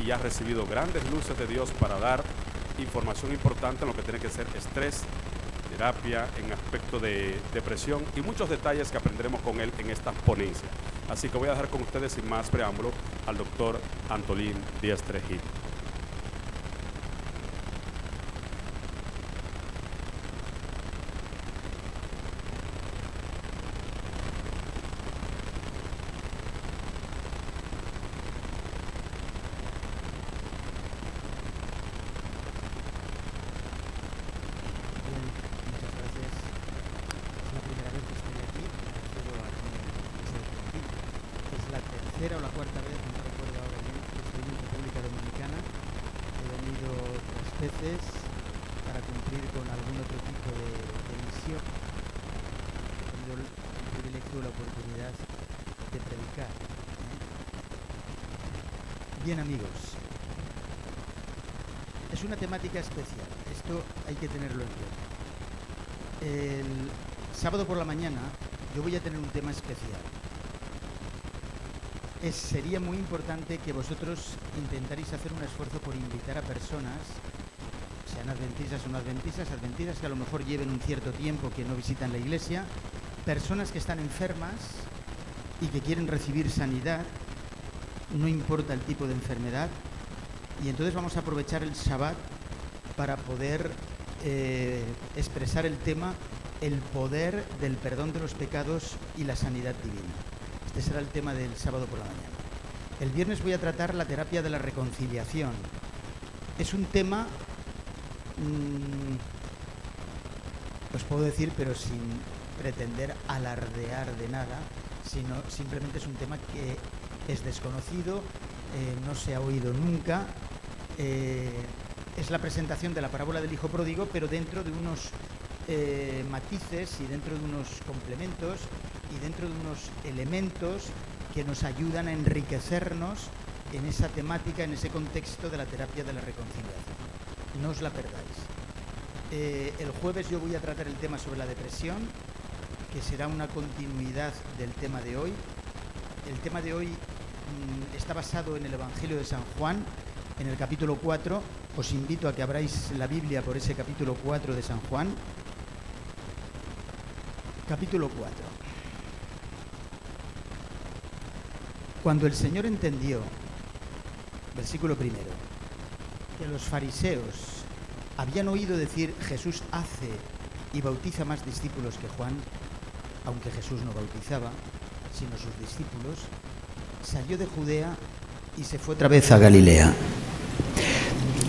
y ha recibido grandes luces de Dios para dar información importante en lo que tiene que ser estrés, terapia, en aspecto de depresión y muchos detalles que aprenderemos con él en esta ponencia. Así que voy a dejar con ustedes sin más preámbulo al doctor Antolín Díaz Trejillo. O la cuarta vez, no recuerdo ahora bien, que estoy en República Dominicana. He venido otras veces para cumplir con algún otro tipo de misión. He tenido el privilegio, la oportunidad de predicar. Bien, amigos, es una temática especial, esto hay que tenerlo en cuenta. El sábado por la mañana yo voy a tener un tema especial. Sería muy importante que vosotros intentaréis hacer un esfuerzo por invitar a personas, sean adventistas o no adventistas que a lo mejor lleven un cierto tiempo que no visitan la iglesia, personas que están enfermas y que quieren recibir sanidad, no importa el tipo de enfermedad, y entonces vamos a aprovechar el Shabbat para poder expresar el tema, el poder del perdón de los pecados y la sanidad divina. Este será el tema del sábado por la mañana. El viernes voy a tratar la terapia de la reconciliación. Es un tema, os puedo decir, pero sin pretender alardear de nada, sino simplemente es un tema que es desconocido, no se ha oído nunca. Es la presentación de la parábola del hijo pródigo, pero dentro de unos matices y dentro de unos complementos y dentro de unos elementos que nos ayudan a enriquecernos en esa temática, en ese contexto de la terapia de la reconciliación. No os la perdáis. El jueves yo voy a tratar el tema sobre la depresión, que será una continuidad del tema de hoy. El tema de hoy está basado en el Evangelio de San Juan, en el capítulo 4. Os invito a que abráis la Biblia por ese capítulo 4 de San Juan. Capítulo 4. Cuando el Señor entendió, versículo primero, que los fariseos habían oído decir Jesús hace y bautiza más discípulos que Juan, aunque Jesús no bautizaba, sino sus discípulos, salió de Judea y se fue otra vez a Galilea.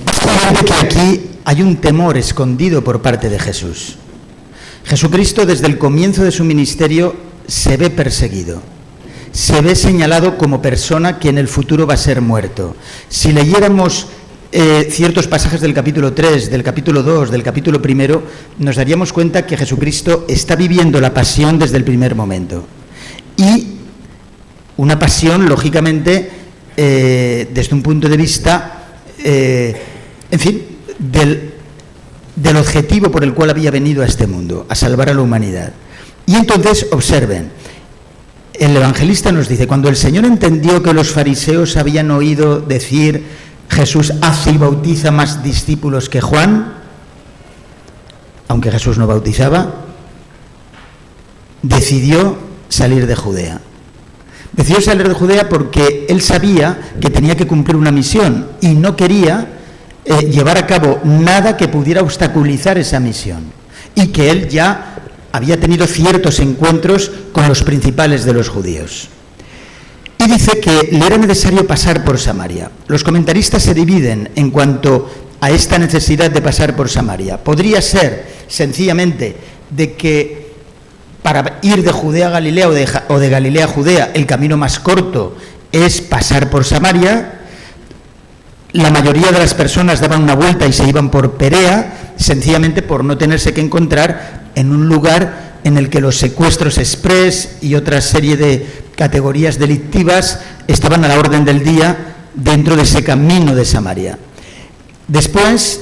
Fíjate que aquí hay un temor escondido por parte de Jesús. Jesucristo desde el comienzo de su ministerio se ve perseguido, se ve señalado como persona que en el futuro va a ser muerto. Si leyéramos ciertos pasajes del capítulo 3, del capítulo 2, del capítulo 1, nos daríamos cuenta que Jesucristo está viviendo la pasión desde el primer momento. Y una pasión, lógicamente, desde un punto de vista, en fin, del objetivo por el cual había venido a este mundo, a salvar a la humanidad. Y entonces, observen, el evangelista nos dice, cuando el Señor entendió que los fariseos habían oído decir Jesús hace y bautiza más discípulos que Juan, aunque Jesús no bautizaba, decidió salir de Judea. Decidió salir de Judea porque él sabía que tenía que cumplir una misión y no quería llevar a cabo nada que pudiera obstaculizar esa misión, y que él ya había tenido ciertos encuentros con los principales de los judíos. Y dice que le era necesario pasar por Samaria. Los comentaristas se dividen en cuanto a esta necesidad de pasar por Samaria. Podría ser sencillamente de que para ir de Judea a Galilea o de Galilea a Judea el camino más corto es pasar por Samaria. La mayoría de las personas daban una vuelta y se iban por Perea, sencillamente por no tenerse que encontrar en un lugar en el que los secuestros express y otra serie de categorías delictivas estaban a la orden del día dentro de ese camino de Samaria. Después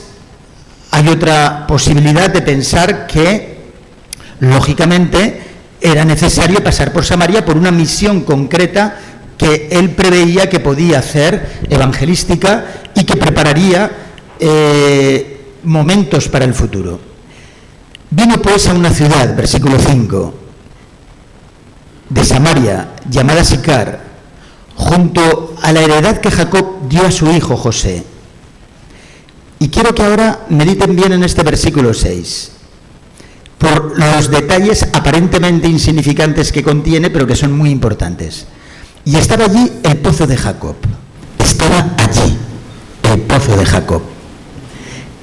hay otra posibilidad de pensar que, lógicamente, era necesario pasar por Samaria por una misión concreta que él preveía que podía hacer evangelística y que prepararía momentos para el futuro. Vino pues a una ciudad, versículo 5, de Samaria, llamada Sicar, junto a la heredad que Jacob dio a su hijo José. Y quiero que ahora mediten bien en este versículo 6, por los detalles aparentemente insignificantes que contiene, pero que son muy importantes. Y estaba allí el pozo de Jacob. Estaba allí el pozo de Jacob.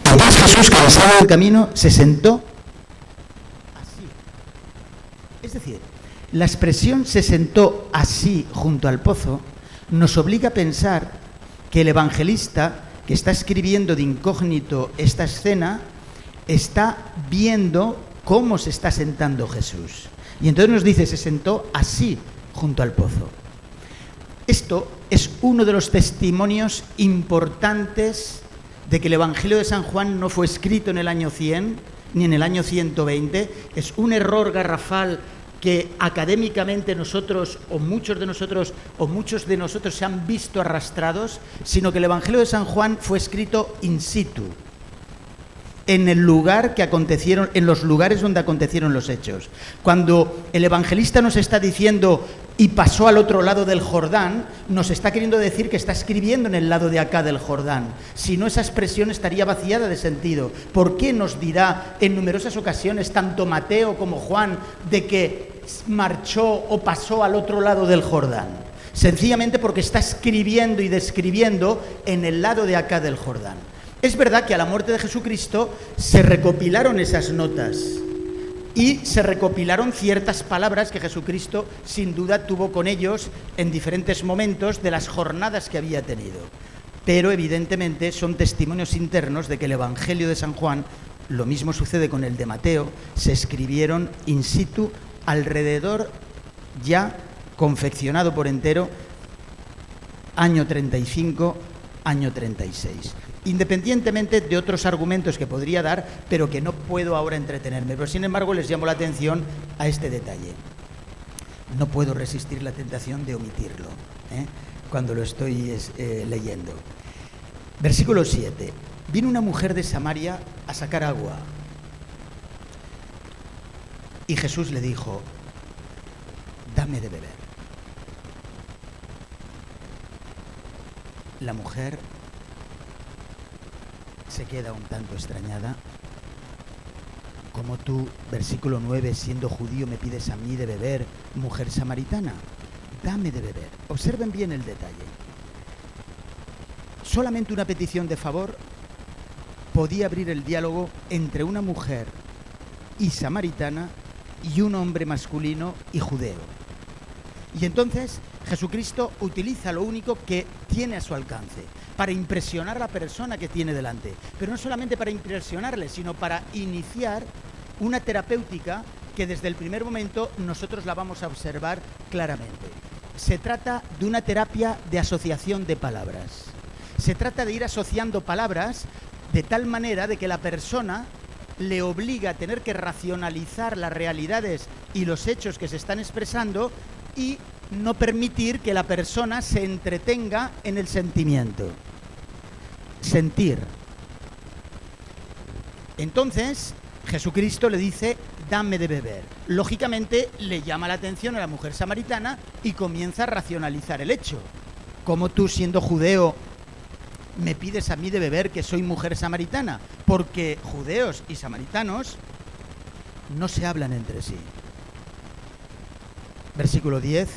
Entonces Jesús, cansado del camino, se sentó así. Es decir, la expresión "se sentó así junto al pozo" nos obliga a pensar que el evangelista que está escribiendo de incógnito esta escena está viendo cómo se está sentando Jesús. Y entonces nos dice, se sentó así junto al pozo. Esto es uno de los testimonios importantes de que el Evangelio de San Juan no fue escrito en el año 100 ni en el año 120. Es un error garrafal que académicamente nosotros, o muchos de nosotros se han visto arrastrados, sino que el Evangelio de San Juan fue escrito in situ, en el lugar que acontecieron, en los lugares donde acontecieron los hechos. Cuando el evangelista nos está diciendo "y pasó al otro lado del Jordán", nos está queriendo decir que está escribiendo en el lado de acá del Jordán. Si no, esa expresión estaría vaciada de sentido. ¿Por qué nos dirá en numerosas ocasiones tanto Mateo como Juan de que marchó o pasó al otro lado del Jordán? Sencillamente porque está escribiendo y describiendo en el lado de acá del Jordán. Es verdad que a la muerte de Jesucristo se recopilaron esas notas y se recopilaron ciertas palabras que Jesucristo sin duda tuvo con ellos en diferentes momentos de las jornadas que había tenido. Pero evidentemente son testimonios internos de que el Evangelio de San Juan, lo mismo sucede con el de Mateo, se escribieron in situ alrededor, ya confeccionado por entero, año 35, año 36. Independientemente de otros argumentos que podría dar, pero que no puedo ahora entretenerme. Pero sin embargo les llamo la atención a este detalle. No puedo resistir la tentación de omitirlo, cuando lo estoy leyendo. Versículo 7. Vino una mujer de Samaria a sacar agua. Y Jesús le dijo, dame de beber. La mujer se queda un tanto extrañada. ¿Cómo tú, versículo 9, siendo judío, me pides a mí de beber, mujer samaritana? Dame de beber. Observen bien el detalle. Solamente una petición de favor podía abrir el diálogo entre una mujer y samaritana y un hombre masculino y judeo. Y entonces Jesucristo utiliza lo único que tiene a su alcance para impresionar a la persona que tiene delante. Pero no solamente para impresionarle, sino para iniciar una terapéutica que desde el primer momento nosotros la vamos a observar claramente. Se trata de una terapia de asociación de palabras. Se trata de ir asociando palabras de tal manera de que la persona le obliga a tener que racionalizar las realidades y los hechos que se están expresando y no permitir que la persona se entretenga en el sentimiento. Sentir. Entonces, Jesucristo le dice, dame de beber. Lógicamente, le llama la atención a la mujer samaritana y comienza a racionalizar el hecho. ¿Cómo tú, siendo judeo, me pides a mí de beber que soy mujer samaritana? Porque judeos y samaritanos no se hablan entre sí. Versículo 10,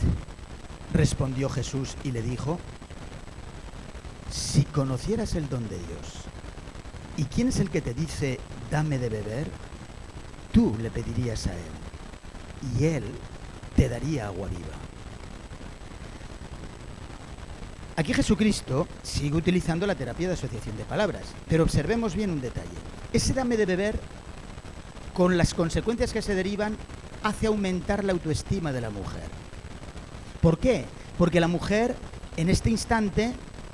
respondió Jesús y le dijo, si conocieras el don de Dios, ¿y quién es el que te dice, dame de beber? Tú le pedirías a él, y él te daría agua viva. Aquí Jesucristo sigue utilizando la terapia de asociación de palabras, pero observemos bien un detalle. Ese dame de beber, con las consecuencias que se derivan, hace aumentar la autoestima de la mujer. ¿Por qué? Porque la mujer, en este instante,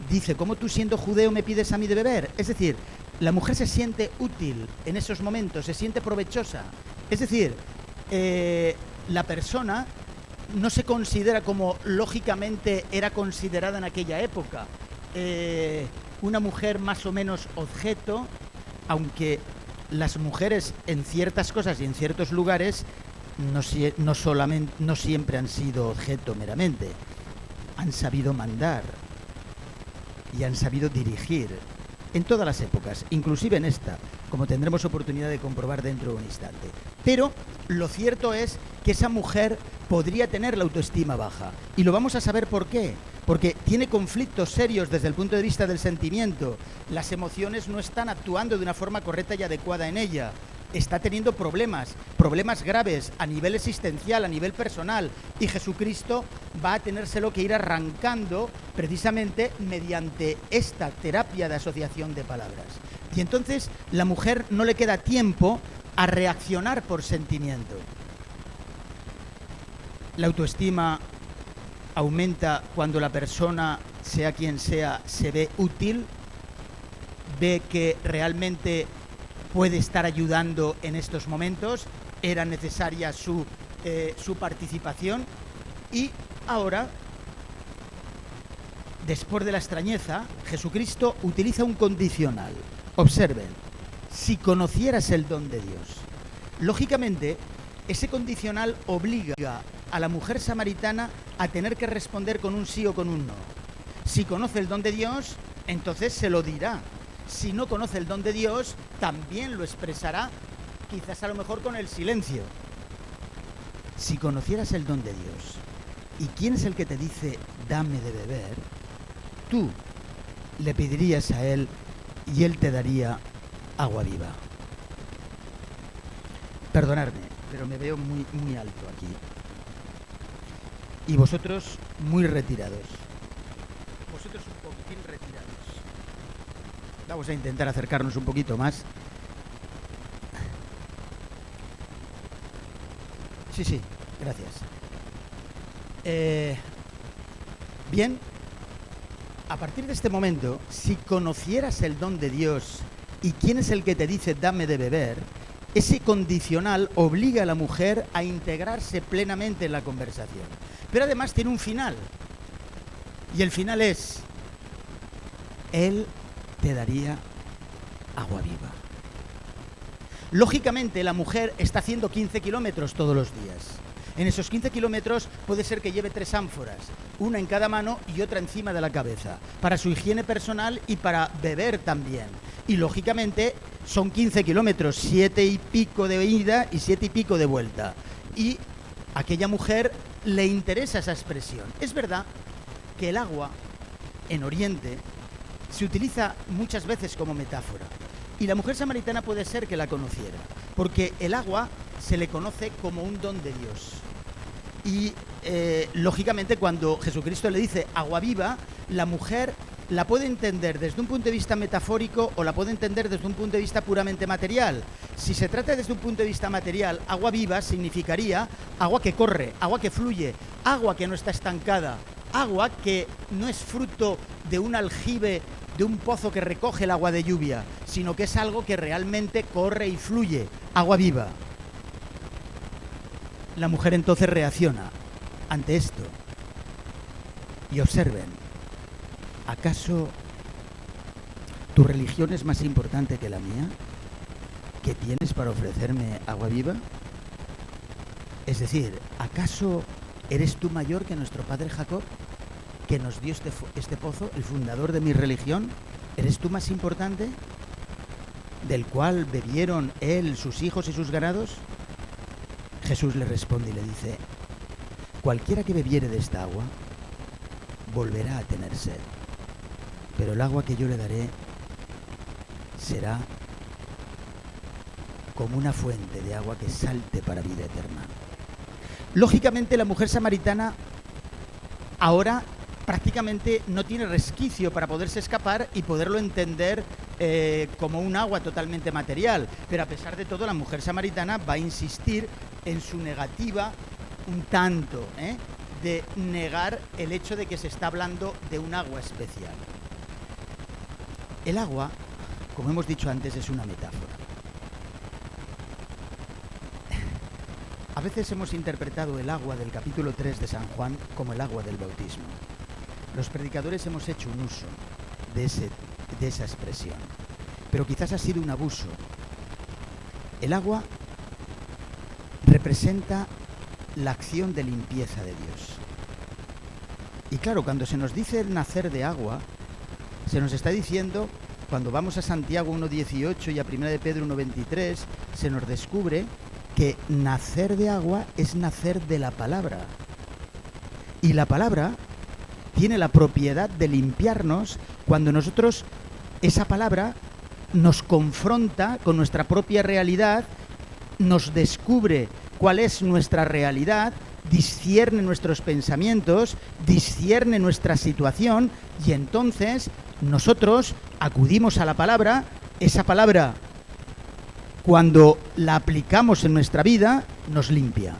dice, ¿cómo tú siendo judeo me pides a mí de beber? Es decir, la mujer se siente útil en esos momentos, se siente provechosa. Es decir, la persona no se considera como lógicamente era considerada en aquella época. Una mujer más o menos objeto, aunque las mujeres en ciertas cosas y en ciertos lugares no siempre han sido objeto meramente. Han sabido mandar y han sabido dirigir en todas las épocas, inclusive en esta, como tendremos oportunidad de comprobar dentro de un instante. Pero lo cierto es que esa mujer podría tener la autoestima baja. Y lo vamos a saber por qué. Porque tiene conflictos serios desde el punto de vista del sentimiento. Las emociones no están actuando de una forma correcta y adecuada en ella. Está teniendo problemas graves a nivel existencial, a nivel personal. Y Jesucristo va a tenérselo que ir arrancando precisamente mediante esta terapia de asociación de palabras. Y entonces la mujer no le queda tiempo a reaccionar por sentimiento. La autoestima aumenta cuando la persona, sea quien sea, se ve útil, ve que realmente puede estar ayudando en estos momentos, era necesaria su participación, y ahora, después de la extrañeza, Jesucristo utiliza un condicional. Observen, si conocieras el don de Dios. Lógicamente, ese condicional obliga a la mujer samaritana a tener que responder con un sí o con un no. Si conoce el don de Dios, entonces se lo dirá. Si no conoce el don de Dios, también lo expresará, quizás a lo mejor con el silencio. Si conocieras el don de Dios, ¿y quién es el que te dice, dame de beber? Tú le pedirías a Él y Él te daría agua viva. Perdonadme, pero me veo muy, muy alto aquí. Y vosotros muy retirados. Vosotros un poquitín retirados. Vamos a intentar acercarnos un poquito más. Sí, gracias. Bien, a partir de este momento, si conocieras el don de Dios y quién es el que te dice dame de beber, ese condicional obliga a la mujer a integrarse plenamente en la conversación. Pero además tiene un final. Y el final es, Él te daría agua viva. Lógicamente, la mujer está haciendo 15 kilómetros todos los días. En esos 15 kilómetros puede ser que lleve 3 ánforas, una en cada mano y otra encima de la cabeza, para su higiene personal y para beber también. Y lógicamente son 15 kilómetros, 7 y pico de ida y 7 y pico de vuelta. Y a aquella mujer le interesa esa expresión. Es verdad que el agua en Oriente se utiliza muchas veces como metáfora. Y la mujer samaritana puede ser que la conociera, porque el agua se le conoce como un don de Dios. Y lógicamente cuando Jesucristo le dice agua viva, la mujer la puede entender desde un punto de vista metafórico o la puede entender desde un punto de vista puramente material. Si se trata desde un punto de vista material, agua viva significaría agua que corre, agua que fluye, agua que no está estancada, agua que no es fruto de un aljibe, de un pozo que recoge el agua de lluvia, sino que es algo que realmente corre y fluye, agua viva. La mujer entonces reacciona ante esto. Y observen, ¿acaso tu religión es más importante que la mía? ¿Qué tienes para ofrecerme agua viva? Es decir, ¿acaso eres tú mayor que nuestro padre Jacob, que nos dio este pozo, el fundador de mi religión? ¿Eres tú más importante? ¿Del cual bebieron él, sus hijos y sus ganados? Jesús le responde y le dice, cualquiera que bebiere de esta agua volverá a tener sed, pero el agua que yo le daré será como una fuente de agua que salte para vida eterna. Lógicamente, la mujer samaritana ahora prácticamente no tiene resquicio para poderse escapar y poderlo entender como un agua totalmente material, pero a pesar de todo la mujer samaritana va a insistir en su negativa un tanto, de negar el hecho de que se está hablando de un agua especial. El agua, como hemos dicho antes, es una metáfora. veces hemos interpretado el agua del capítulo 3 de San Juan como el agua del bautismo. Los predicadores hemos hecho un uso de esa expresión, pero quizás ha sido un abuso. El agua representa la acción de limpieza de Dios. Y claro, cuando se nos dice el nacer de agua, se nos está diciendo, cuando vamos a Santiago 1.18 y a 1 de Pedro 1.23, se nos descubre que nacer de agua es nacer de la palabra. Y la palabra tiene la propiedad de limpiarnos cuando nosotros, esa palabra nos confronta con nuestra propia realidad, nos descubre cuál es nuestra realidad, discierne nuestros pensamientos, discierne nuestra situación, y entonces nosotros acudimos a la palabra. Esa palabra, cuando la aplicamos en nuestra vida, nos limpia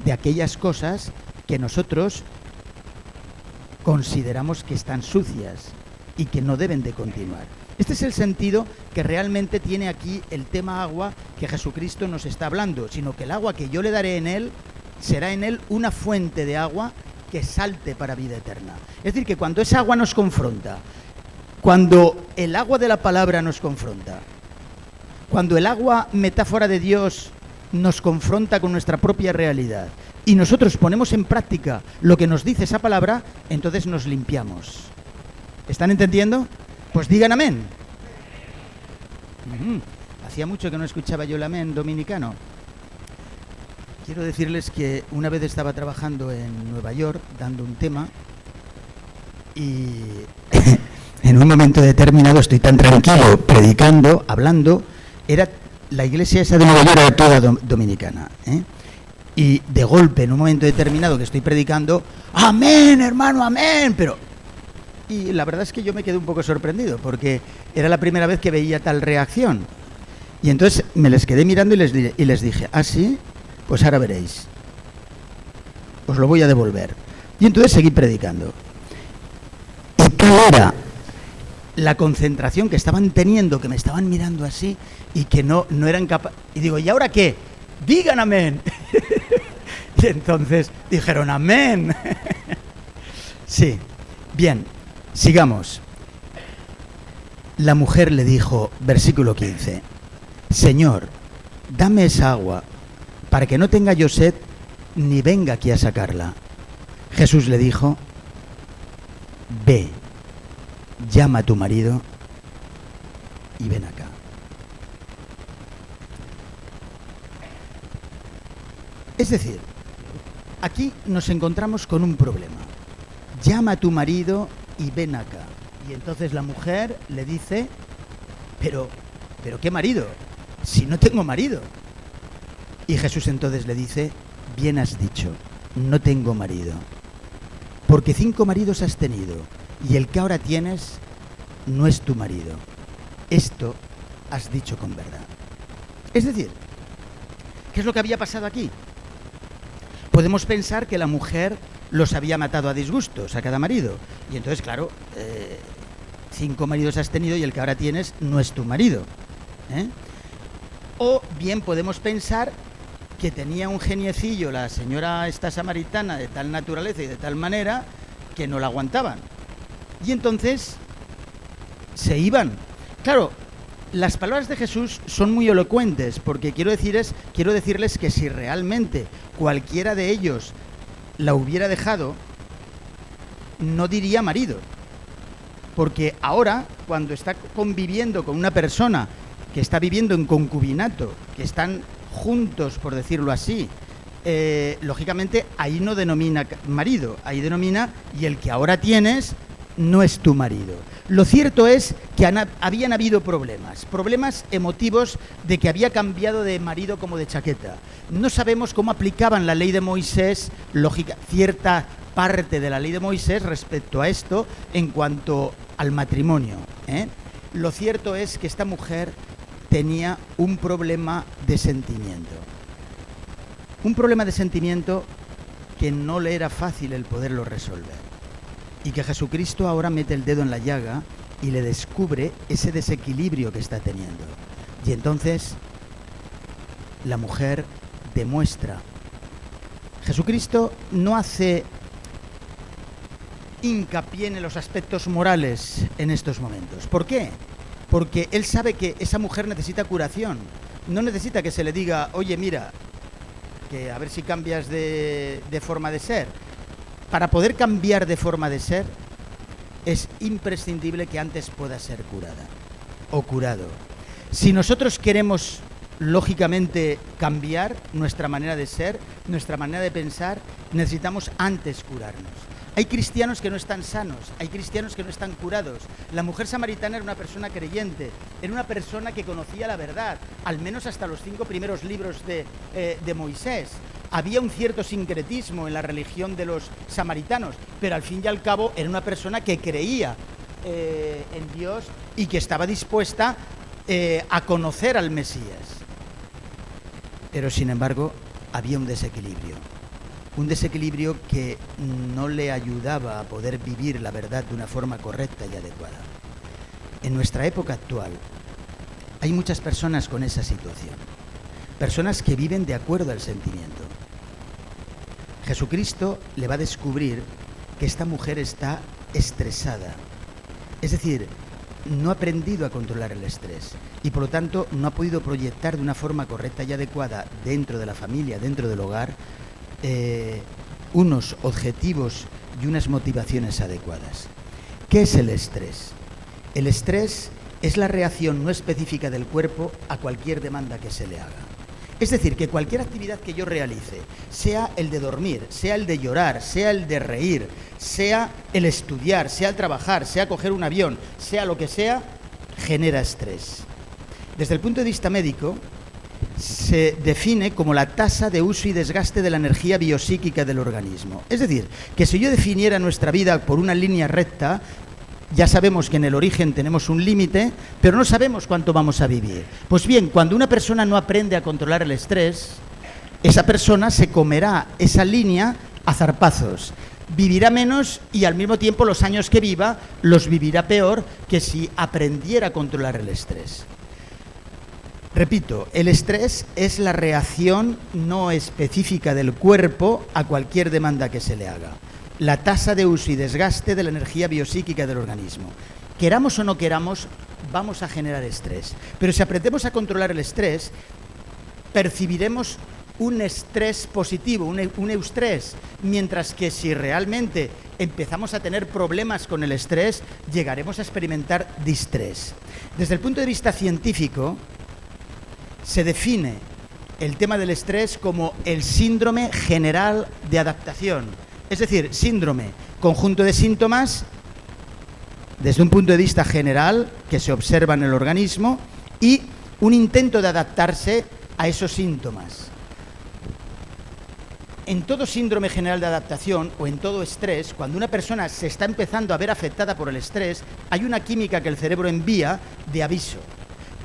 de aquellas cosas que nosotros consideramos que están sucias y que no deben de continuar. Este es el sentido que realmente tiene aquí el tema agua que Jesucristo nos está hablando, sino que el agua que yo le daré en él, será en él una fuente de agua que salte para vida eterna. Es decir, que cuando esa agua nos confronta, cuando el agua de la palabra nos confronta, cuando el agua, metáfora de Dios, nos confronta con nuestra propia realidad y nosotros ponemos en práctica lo que nos dice esa palabra, entonces nos limpiamos. ¿Están entendiendo? Pues digan amén. Hacía mucho que no escuchaba yo el amén dominicano. Quiero decirles que una vez estaba trabajando en Nueva York dando un tema y en un momento determinado estoy tan tranquilo predicando, hablando. Era la iglesia esa de Nueva York, era toda dominicana, ¿eh? Y de golpe, en un momento determinado que estoy predicando, ¡amén, hermano, amén! Y la verdad es que yo me quedé un poco sorprendido, porque era la primera vez que veía tal reacción. Y entonces me les quedé mirando y les dije, ¿ah, sí? Pues ahora veréis. Os lo voy a devolver. Y entonces seguí predicando. ¿Y qué era? La concentración que estaban teniendo, que me estaban mirando así y que no eran capaces. Y digo, ¿y ahora qué? ¡Digan amén! Y entonces dijeron amén. Sí, bien, sigamos. La mujer le dijo, versículo 15, Señor, dame esa agua para que no tenga yo sed ni venga aquí a sacarla. Jesús le dijo, ve, llama a tu marido y ven acá. Es decir, aquí nos encontramos con un problema. Llama a tu marido y ven acá. Y entonces la mujer le dice, pero ¿qué marido? Si no tengo marido. Y Jesús entonces le dice, bien has dicho, no tengo marido. Porque 5 maridos has tenido y el que ahora tienes no es tu marido. Esto has dicho con verdad. Es decir, ¿qué es lo que había pasado aquí? Podemos pensar que la mujer los había matado a disgustos a cada marido. Y entonces, claro, 5 maridos has tenido y el que ahora tienes no es tu marido, ¿eh? O bien podemos pensar que tenía un geniecillo la señora esta samaritana de tal naturaleza y de tal manera que no la aguantaban. Y entonces se iban. Claro, las palabras de Jesús son muy elocuentes, porque quiero decirles que si realmente cualquiera de ellos la hubiera dejado, no diría marido. Porque ahora, cuando está conviviendo con una persona que está viviendo en concubinato, que están juntos, por decirlo así, lógicamente ahí no denomina marido, ahí denomina, y el que ahora tienes no es tu marido. Lo cierto es que habían habido problemas emotivos de que había cambiado de marido como de chaqueta. No sabemos cómo aplicaban la ley de Moisés, cierta parte de la ley de Moisés respecto a esto en cuanto al matrimonio, ¿eh? Lo cierto es que esta mujer tenía un problema de sentimiento. Un problema de sentimiento que no le era fácil el poderlo resolver. Y que Jesucristo ahora mete el dedo en la llaga y le descubre ese desequilibrio que está teniendo. Y entonces la mujer demuestra Jesucristo no hace hincapié en los aspectos morales en estos momentos. ¿Por qué? Porque él sabe que esa mujer necesita curación. No necesita que se le diga, oye, mira, que a ver si cambias de forma de ser. Para poder cambiar de forma de ser, es imprescindible que antes pueda ser curada o curado. Si nosotros queremos, lógicamente, cambiar nuestra manera de ser, nuestra manera de pensar, necesitamos antes curarnos. Hay cristianos que no están sanos, hay cristianos que no están curados. La mujer samaritana era una persona creyente, era una persona que conocía la verdad, al menos hasta los 5 primeros libros de Moisés. Había un cierto sincretismo en la religión de los samaritanos, pero al fin y al cabo era una persona que creía en Dios y que estaba dispuesta a conocer al Mesías. Pero sin embargo había un desequilibrio que no le ayudaba a poder vivir la verdad de una forma correcta y adecuada. En nuestra época actual hay muchas personas con esa situación, personas que viven de acuerdo al sentimiento. Jesucristo le va a descubrir que esta mujer está estresada, es decir, no ha aprendido a controlar el estrés y por lo tanto no ha podido proyectar de una forma correcta y adecuada dentro de la familia, dentro del hogar, unos objetivos y unas motivaciones adecuadas. ¿Qué es el estrés? El estrés es la reacción no específica del cuerpo a cualquier demanda que se le haga. Es decir, que cualquier actividad que yo realice, sea el de dormir, sea el de llorar, sea el de reír, sea el estudiar, sea el trabajar, sea coger un avión, sea lo que sea, genera estrés. Desde el punto de vista médico, se define como la tasa de uso y desgaste de la energía biopsíquica del organismo. Es decir, que si yo definiera nuestra vida por una línea recta, ya sabemos que en el origen tenemos un límite, pero no sabemos cuánto vamos a vivir. Pues bien, cuando una persona no aprende a controlar el estrés, esa persona se comerá esa línea a zarpazos. Vivirá menos y al mismo tiempo los años que viva los vivirá peor que si aprendiera a controlar el estrés. Repito, el estrés es la reacción no específica del cuerpo a cualquier demanda que se le haga. La tasa de uso y desgaste de la energía biopsíquica del organismo. Queramos o no queramos, vamos a generar estrés. Pero si aprendemos a controlar el estrés, percibiremos un estrés positivo, un eustrés, mientras que si realmente empezamos a tener problemas con el estrés, llegaremos a experimentar distrés. Desde el punto de vista científico, se define el tema del estrés como el síndrome general de adaptación. Es decir, síndrome, conjunto de síntomas desde un punto de vista general que se observa en el organismo y un intento de adaptarse a esos síntomas. En todo síndrome general de adaptación o en todo estrés, cuando una persona se está empezando a ver afectada por el estrés, hay una química que el cerebro envía de aviso.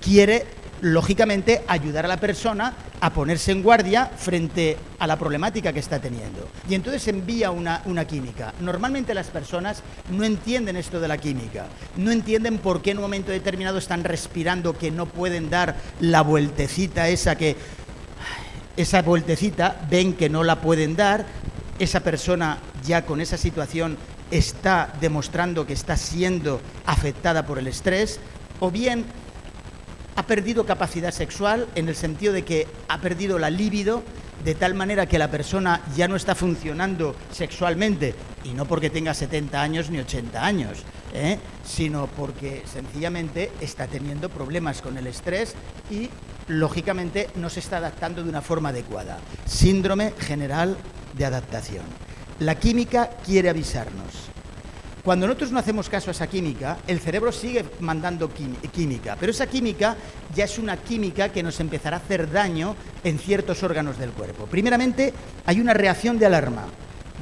Quiere, lógicamente, ayudar a la persona a ponerse en guardia frente a la problemática que está teniendo. Y entonces envía una química. Normalmente las personas no entienden esto de la química, no entienden por qué en un momento determinado están respirando, que no pueden dar la vueltecita esa vueltecita, ven que no la pueden dar, esa persona ya con esa situación está demostrando que está siendo afectada por el estrés, o bien ha perdido capacidad sexual en el sentido de que ha perdido la libido, de tal manera que la persona ya no está funcionando sexualmente, y no porque tenga 70 años ni 80 años, sino porque sencillamente está teniendo problemas con el estrés y, lógicamente, no se está adaptando de una forma adecuada. Síndrome general de adaptación. La química quiere avisarnos. Cuando nosotros no hacemos caso a esa química, el cerebro sigue mandando química, pero esa química ya es una química que nos empezará a hacer daño en ciertos órganos del cuerpo. Primeramente, hay una reacción de alarma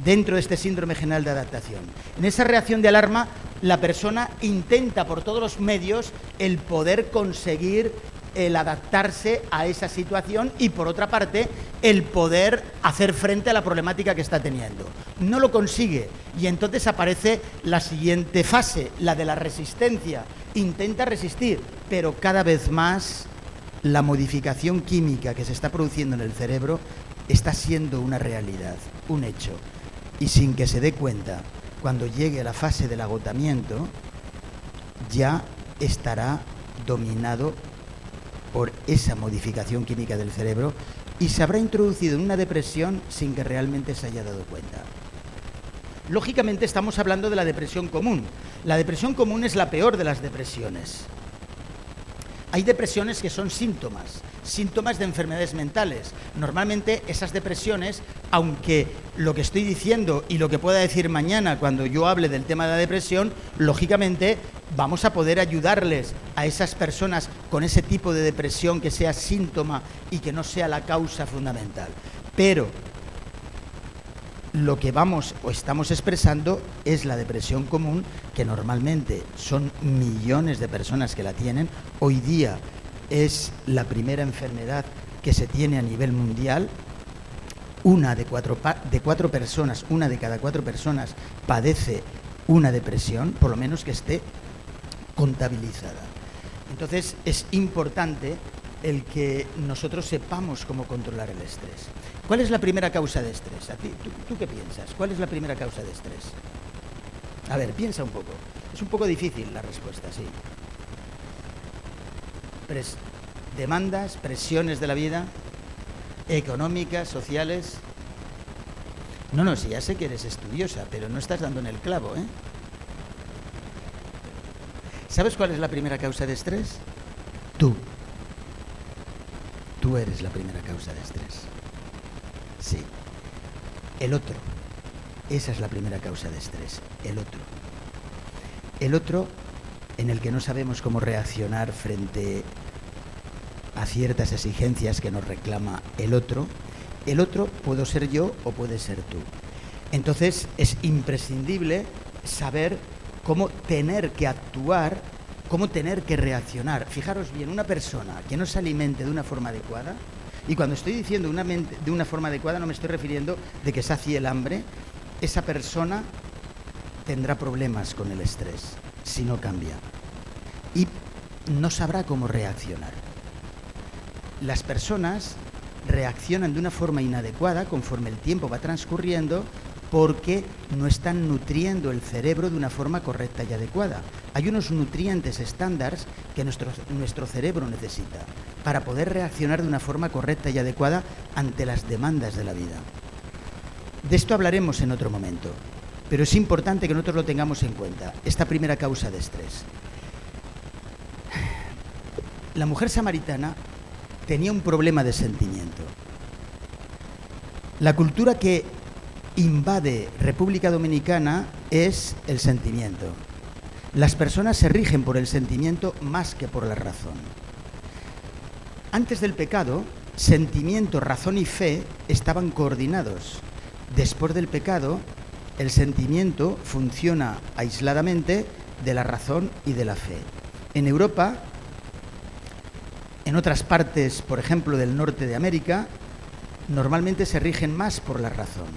dentro de este síndrome general de adaptación. En esa reacción de alarma, la persona intenta por todos los medios el poder conseguir el adaptarse a esa situación y, por otra parte, el poder hacer frente a la problemática que está teniendo. No lo consigue y entonces aparece la siguiente fase, la de la resistencia. Intenta resistir, pero cada vez más la modificación química que se está produciendo en el cerebro está siendo una realidad, un hecho, y sin que se dé cuenta, cuando llegue a la fase del agotamiento, ya estará dominado por esa modificación química del cerebro y se habrá introducido en una depresión sin que realmente se haya dado cuenta. Lógicamente estamos hablando de la depresión común. La depresión común es la peor de las depresiones. Hay depresiones que son síntomas de enfermedades mentales. Normalmente esas depresiones, aunque lo que estoy diciendo y lo que pueda decir mañana cuando yo hable del tema de la depresión, lógicamente vamos a poder ayudarles a esas personas con ese tipo de depresión que sea síntoma y que no sea la causa fundamental. Pero lo que vamos o estamos expresando es la depresión común, que normalmente son millones de personas que la tienen. Hoy día es la primera enfermedad que se tiene a nivel mundial. Una de cada cuatro personas padece una depresión, por lo menos que esté contabilizada. Entonces es importante el que nosotros sepamos cómo controlar el estrés. ¿Cuál es la primera causa de estrés? ¿Tú qué piensas? ¿Cuál es la primera causa de estrés? A ver, piensa un poco. Es un poco difícil la respuesta, sí. Demandas, presiones de la vida, económicas, sociales. No, sí, ya sé que eres estudiosa, pero no estás dando en el clavo, ¿eh? ¿Sabes cuál es la primera causa de estrés? Tú. Tú eres la primera causa de estrés. Sí. El otro. Esa es la primera causa de estrés. El otro. El otro en el que no sabemos cómo reaccionar frente a ciertas exigencias que nos reclama el otro. El otro puedo ser yo o puede ser tú. Entonces es imprescindible saber cómo tener que actuar, cómo tener que reaccionar. Fijaros bien, una persona que no se alimente de una forma adecuada, y cuando estoy diciendo de una forma adecuada no me estoy refiriendo de que sacie el hambre, esa persona tendrá problemas con el estrés si no cambia y no sabrá cómo reaccionar. Las personas reaccionan de una forma inadecuada conforme el tiempo va transcurriendo porque no están nutriendo el cerebro de una forma correcta y adecuada. Hay unos nutrientes estándares que nuestro cerebro necesita para poder reaccionar de una forma correcta y adecuada ante las demandas de la vida. De esto hablaremos en otro momento, pero es importante que nosotros lo tengamos en cuenta, esta primera causa de estrés. La mujer samaritana tenía un problema de sentimiento. La cultura que invade República Dominicana es el sentimiento. Las personas se rigen por el sentimiento más que por la razón. Antes del pecado, sentimiento, razón y fe estaban coordinados. Después del pecado, el sentimiento funciona aisladamente de la razón y de la fe. En Europa, en otras partes, por ejemplo, del norte de América, normalmente se rigen más por la razón.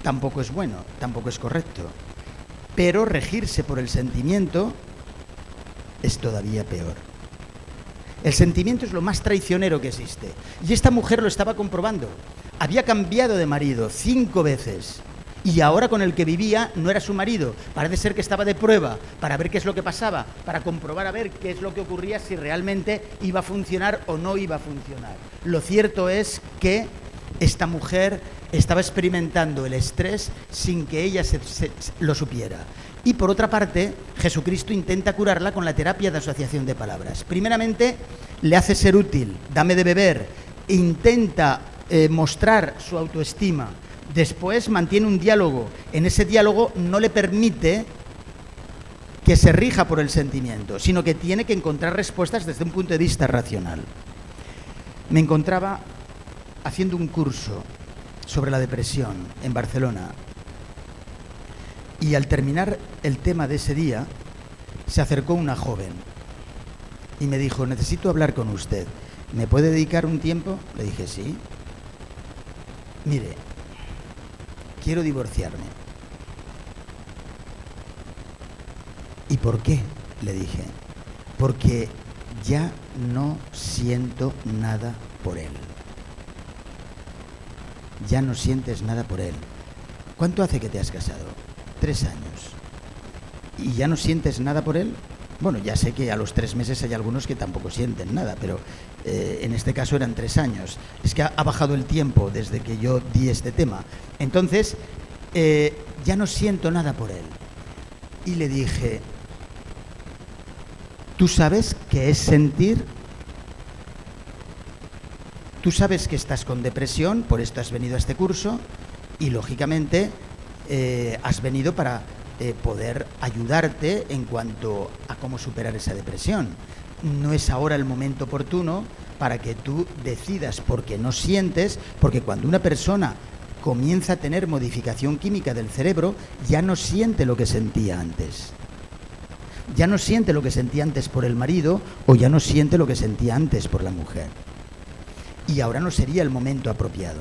Tampoco es bueno, tampoco es correcto. Pero regirse por el sentimiento es todavía peor. El sentimiento es lo más traicionero que existe. Y esta mujer lo estaba comprobando. Había cambiado de marido 5 veces. Y ahora con el que vivía no era su marido. Parece ser que estaba de prueba para ver qué es lo que pasaba, para comprobar a ver qué es lo que ocurría, si realmente iba a funcionar o no iba a funcionar. Lo cierto es que esta mujer estaba experimentando el estrés sin que ella lo supiera. Y por otra parte, Jesucristo intenta curarla con la terapia de asociación de palabras. Primeramente, le hace ser útil, dame de beber, intenta mostrar su autoestima. Después mantiene un diálogo. En ese diálogo no le permite que se rija por el sentimiento, sino que tiene que encontrar respuestas desde un punto de vista racional. Me encontraba haciendo un curso sobre la depresión en Barcelona y al terminar el tema de ese día se acercó una joven y me dijo, necesito hablar con usted, ¿me puede dedicar un tiempo? Le dije, sí. Mire, quiero divorciarme. ¿Y por qué? Le dije, porque ya no siento nada por él. ya no sientes nada por él. ¿Cuánto hace que te has casado? 3 años. ¿Y ya no sientes nada por él? Bueno, ya sé que a los 3 meses hay algunos que tampoco sienten nada, pero en este caso eran 3 años. Es que ha bajado el tiempo desde que yo di este tema. Entonces, ya no siento nada por él. Y le dije, ¿tú sabes qué es sentir? Tú sabes que estás con depresión, por esto has venido a este curso y, lógicamente, has venido para poder ayudarte en cuanto a cómo superar esa depresión. No es ahora el momento oportuno para que tú decidas porque no sientes, porque cuando una persona comienza a tener modificación química del cerebro, ya no siente lo que sentía antes. Ya no siente lo que sentía antes por el marido o ya no siente lo que sentía antes por la mujer. Y ahora no sería el momento apropiado.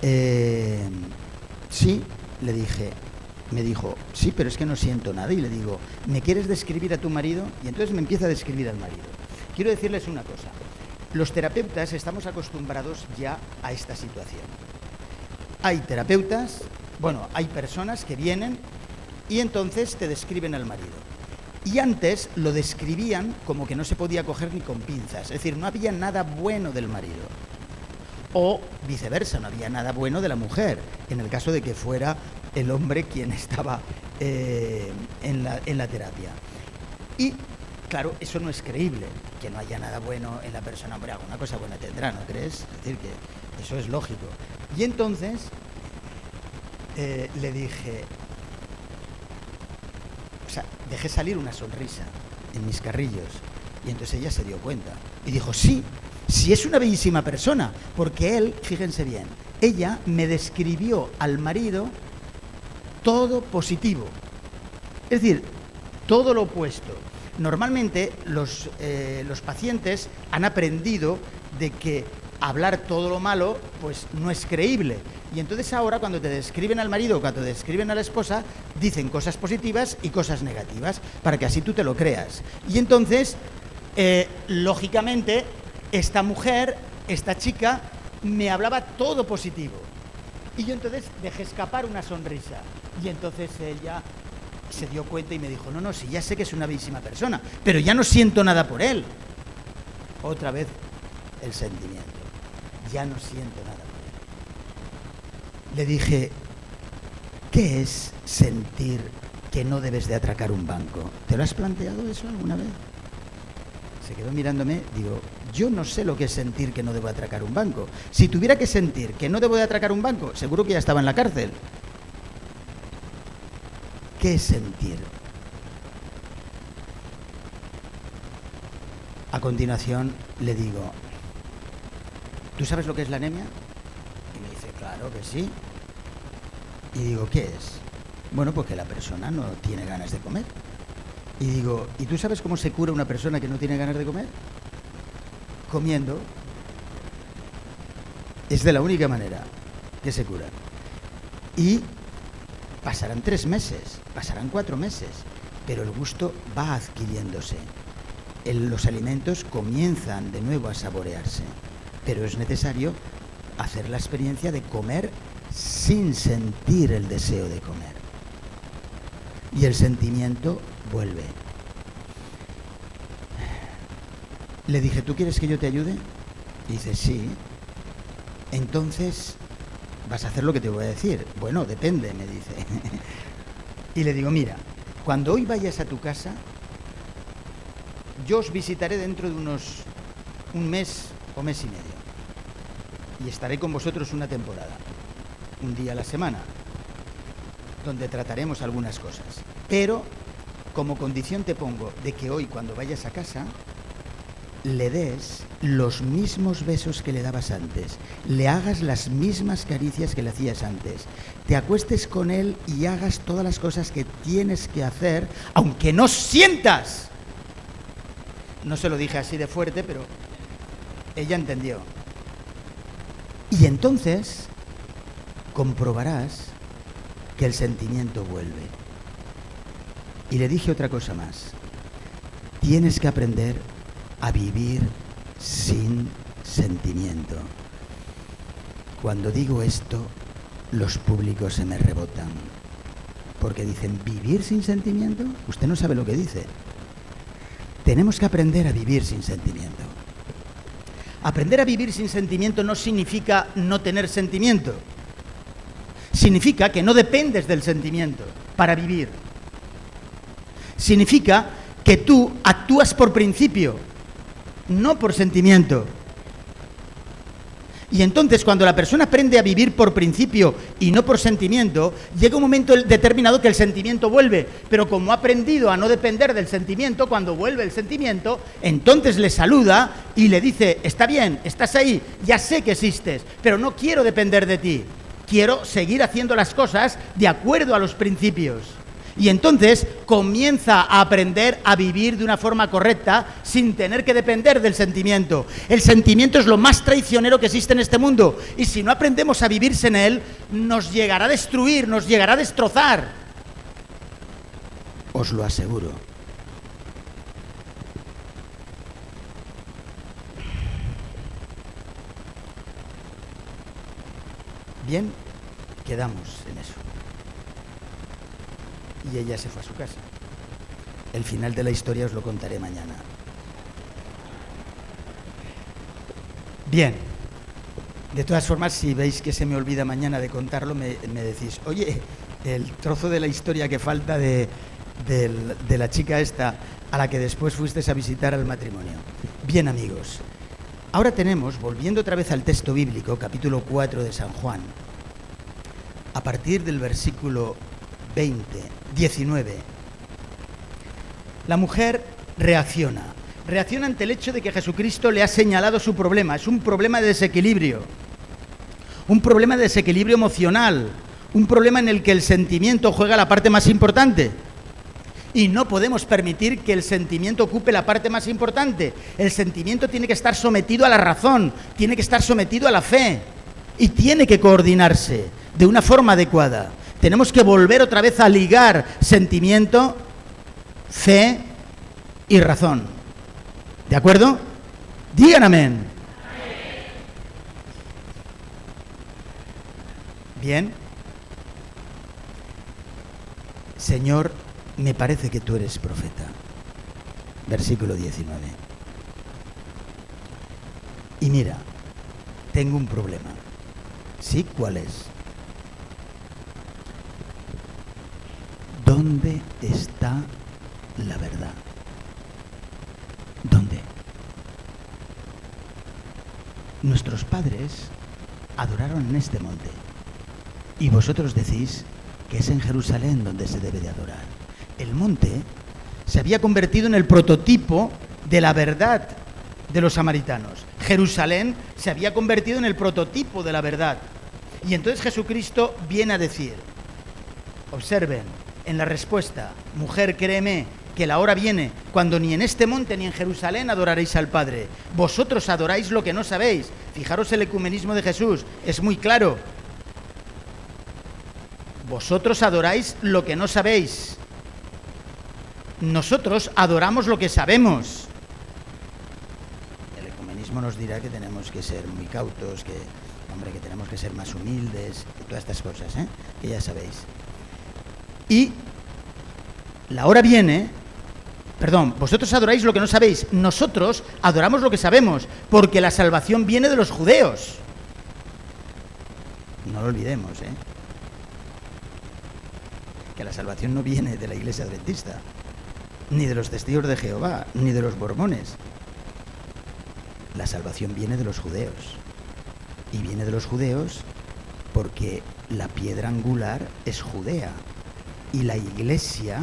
Sí, le dije. Me dijo, sí, pero es que no siento nada. Y le digo, ¿me quieres describir a tu marido? Y entonces me empieza a describir al marido. Quiero decirles una cosa. Los terapeutas estamos acostumbrados ya a esta situación. Hay terapeutas, bueno, hay personas que vienen y entonces te describen al marido. Y antes lo describían como que no se podía coger ni con pinzas. Es decir, no había nada bueno del marido. O viceversa, no había nada bueno de la mujer, en el caso de que fuera el hombre quien estaba en la terapia. Y, claro, eso no es creíble, que no haya nada bueno en la persona. Hombre, alguna cosa buena tendrá, ¿no crees? Es decir, que eso es lógico. Y entonces le dije, o sea, dejé salir una sonrisa en mis carrillos. Y entonces ella se dio cuenta y dijo, sí, sí es una bellísima persona, porque él, fíjense bien, ella me describió al marido todo positivo, es decir, todo lo opuesto. Normalmente los pacientes han aprendido de que hablar todo lo malo pues no es creíble, y entonces ahora cuando te describen al marido o cuando te describen a la esposa dicen cosas positivas y cosas negativas para que así tú te lo creas. Y entonces lógicamente esta mujer, esta chica me hablaba todo positivo y yo entonces dejé escapar una sonrisa y entonces ella se dio cuenta y me dijo, no, sí, ya sé que es una bellísima persona, pero ya no siento nada por él. Otra vez el sentimiento, ya no siento nada por él. Le dije, ¿qué es sentir que no debes de atracar un banco? ¿Te lo has planteado eso alguna vez? Se quedó mirándome, digo, yo no sé lo que es sentir que no debo atracar un banco. Si tuviera que sentir que no debo de atracar un banco, seguro que ya estaba en la cárcel. ¿Qué es sentir? A continuación le digo, ¿tú sabes lo que es la anemia? Y me dice, claro que sí. Y digo, ¿qué es? Bueno, pues que la persona no tiene ganas de comer. Y digo, ¿y tú sabes cómo se cura una persona que no tiene ganas de comer? Comiendo. Es de la única manera que se cura. Y pasarán 3 meses, pasarán 4 meses, pero el gusto va adquiriéndose. Los alimentos comienzan de nuevo a saborearse, pero es necesario hacer la experiencia de comer sin sentir el deseo de comer. Y el sentimiento vuelve. Le dije, ¿tú quieres que yo te ayude? Y dice, sí. Entonces, ¿vas a hacer lo que te voy a decir? Bueno, depende, me dice. Y le digo, mira, cuando hoy vayas a tu casa, yo os visitaré dentro de un mes o mes y medio. Y estaré con vosotros una temporada, un día a la semana, donde trataremos algunas cosas. Pero como condición te pongo de que hoy cuando vayas a casa le des los mismos besos que le dabas antes, le hagas las mismas caricias que le hacías antes, te acuestes con él y hagas todas las cosas que tienes que hacer, aunque no sientas. No se lo dije así de fuerte, pero ella entendió. Y entonces comprobarás que el sentimiento vuelve. Y le dije otra cosa más. Tienes que aprender a vivir sin sentimiento. Cuando digo esto, los públicos se me rebotan, porque dicen, ¿vivir sin sentimiento? Usted no sabe lo que dice. Tenemos que aprender a vivir sin sentimiento. Aprender a vivir sin sentimiento no significa no tener sentimiento. Significa que no dependes del sentimiento para vivir. Significa que tú actúas por principio, no por sentimiento. Y entonces, cuando la persona aprende a vivir por principio y no por sentimiento, llega un momento determinado que el sentimiento vuelve. Pero como ha aprendido a no depender del sentimiento, cuando vuelve el sentimiento, entonces le saluda y le dice, está bien, estás ahí, ya sé que existes, pero no quiero depender de ti. Quiero seguir haciendo las cosas de acuerdo a los principios. Y entonces comienza a aprender a vivir de una forma correcta sin tener que depender del sentimiento. El sentimiento es lo más traicionero que existe en este mundo. Y si no aprendemos a vivirse en él, nos llegará a destruir, nos llegará a destrozar. Os lo aseguro. Bien, quedamos en eso. Y ella se fue a su casa. El final de la historia os lo contaré mañana. Bien. De todas formas, si veis que se me olvida mañana de contarlo, me decís, oye, el trozo de la historia que falta de la chica esta a la que después fuisteis a visitar al matrimonio. Bien, amigos. Ahora tenemos, volviendo otra vez al texto bíblico, capítulo 4 de San Juan, a partir del versículo 19. La mujer reacciona ante el hecho de que Jesucristo le ha señalado su problema. Es un problema de desequilibrio, un problema de desequilibrio emocional, un problema en el que el sentimiento juega la parte más importante. Y no podemos permitir que el sentimiento ocupe la parte más importante. El sentimiento tiene que estar sometido a la razón, tiene que estar sometido a la fe y tiene que coordinarse de una forma adecuada. Tenemos que volver otra vez a ligar sentimiento, fe y razón. ¿De acuerdo? Digan amén. Bien. Señor, me parece que tú eres profeta. Versículo 19. Y mira, tengo un problema. ¿Sí? ¿Cuál es? ¿Dónde está la verdad? ¿Dónde? Nuestros padres adoraron en este monte y vosotros decís que es en Jerusalén donde se debe de adorar. El monte se había convertido en el prototipo de la verdad de los samaritanos. Jerusalén se había convertido en el prototipo de la verdad. Y entonces Jesucristo viene a decir, observen, en la respuesta, mujer, créeme, que la hora viene cuando ni en este monte ni en Jerusalén adoraréis al Padre. Vosotros adoráis lo que no sabéis. Fijaros el ecumenismo de Jesús, es muy claro. Vosotros adoráis lo que no sabéis. Nosotros adoramos lo que sabemos. El ecumenismo nos dirá que tenemos que ser muy cautos, que tenemos que ser más humildes, y todas estas cosas, que ya sabéis. Y la hora viene, vosotros adoráis lo que no sabéis, nosotros adoramos lo que sabemos, porque la salvación viene de los judíos. No lo olvidemos, que la salvación no viene de la Iglesia Adventista, ni de los testigos de Jehová, ni de los mormones. La salvación viene de los judíos. Y viene de los judíos porque la piedra angular es Judea. Y la iglesia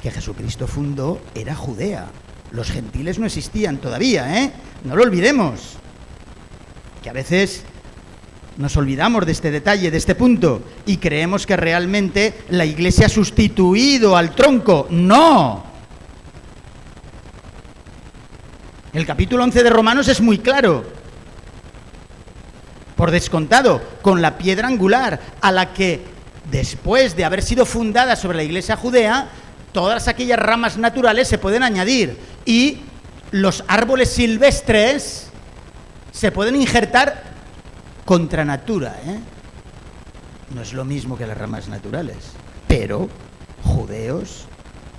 que Jesucristo fundó era Judea. Los gentiles no existían todavía, No lo olvidemos. Que a veces nos olvidamos de este detalle, de este punto, y creemos que realmente la iglesia ha sustituido al tronco. ¡No! El capítulo 11 de Romanos es muy claro. Por descontado, con la piedra angular, a la que, después de haber sido fundada sobre la iglesia judea, todas aquellas ramas naturales se pueden añadir y los árboles silvestres se pueden injertar contra natura, ¿eh? No es lo mismo que las ramas naturales, pero judeos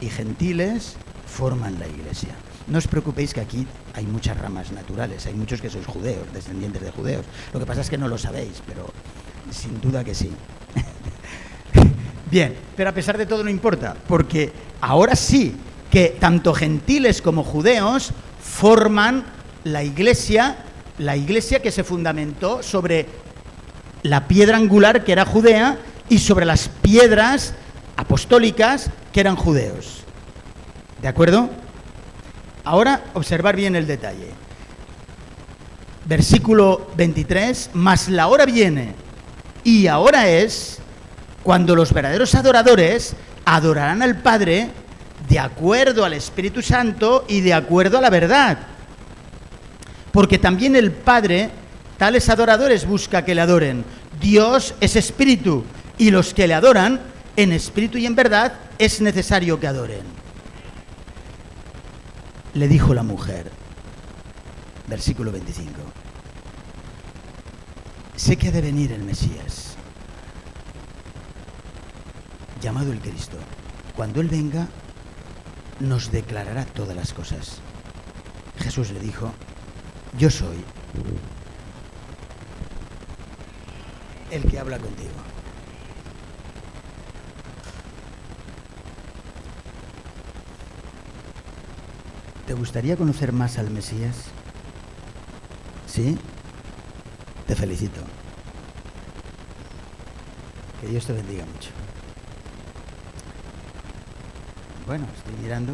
y gentiles forman la Iglesia. No os preocupéis que aquí hay muchas ramas naturales, hay muchos que sois judeos, descendientes de judeos. Lo que pasa es que no lo sabéis, pero sin duda que sí. Bien, pero a pesar de todo no importa, porque ahora sí que tanto gentiles como judeos forman la Iglesia que se fundamentó sobre la piedra angular que era Judea y sobre las piedras apostólicas que eran judeos. ¿De acuerdo? Ahora, observar bien el detalle. Versículo 23, mas la hora viene y ahora es cuando los verdaderos adoradores adorarán al Padre de acuerdo al Espíritu Santo y de acuerdo a la verdad. Porque también el Padre, tales adoradores busca que le adoren. Dios es espíritu y los que le adoran en espíritu y en verdad es necesario que adoren. Le dijo la mujer, versículo 25, sé que ha de venir el Mesías, llamado el Cristo. Cuando Él venga, nos declarará todas las cosas. Jesús le dijo, yo soy el que habla contigo. ¿Te gustaría conocer más al Mesías? ¿Sí? Te felicito. Que Dios te bendiga mucho. Bueno, estoy mirando.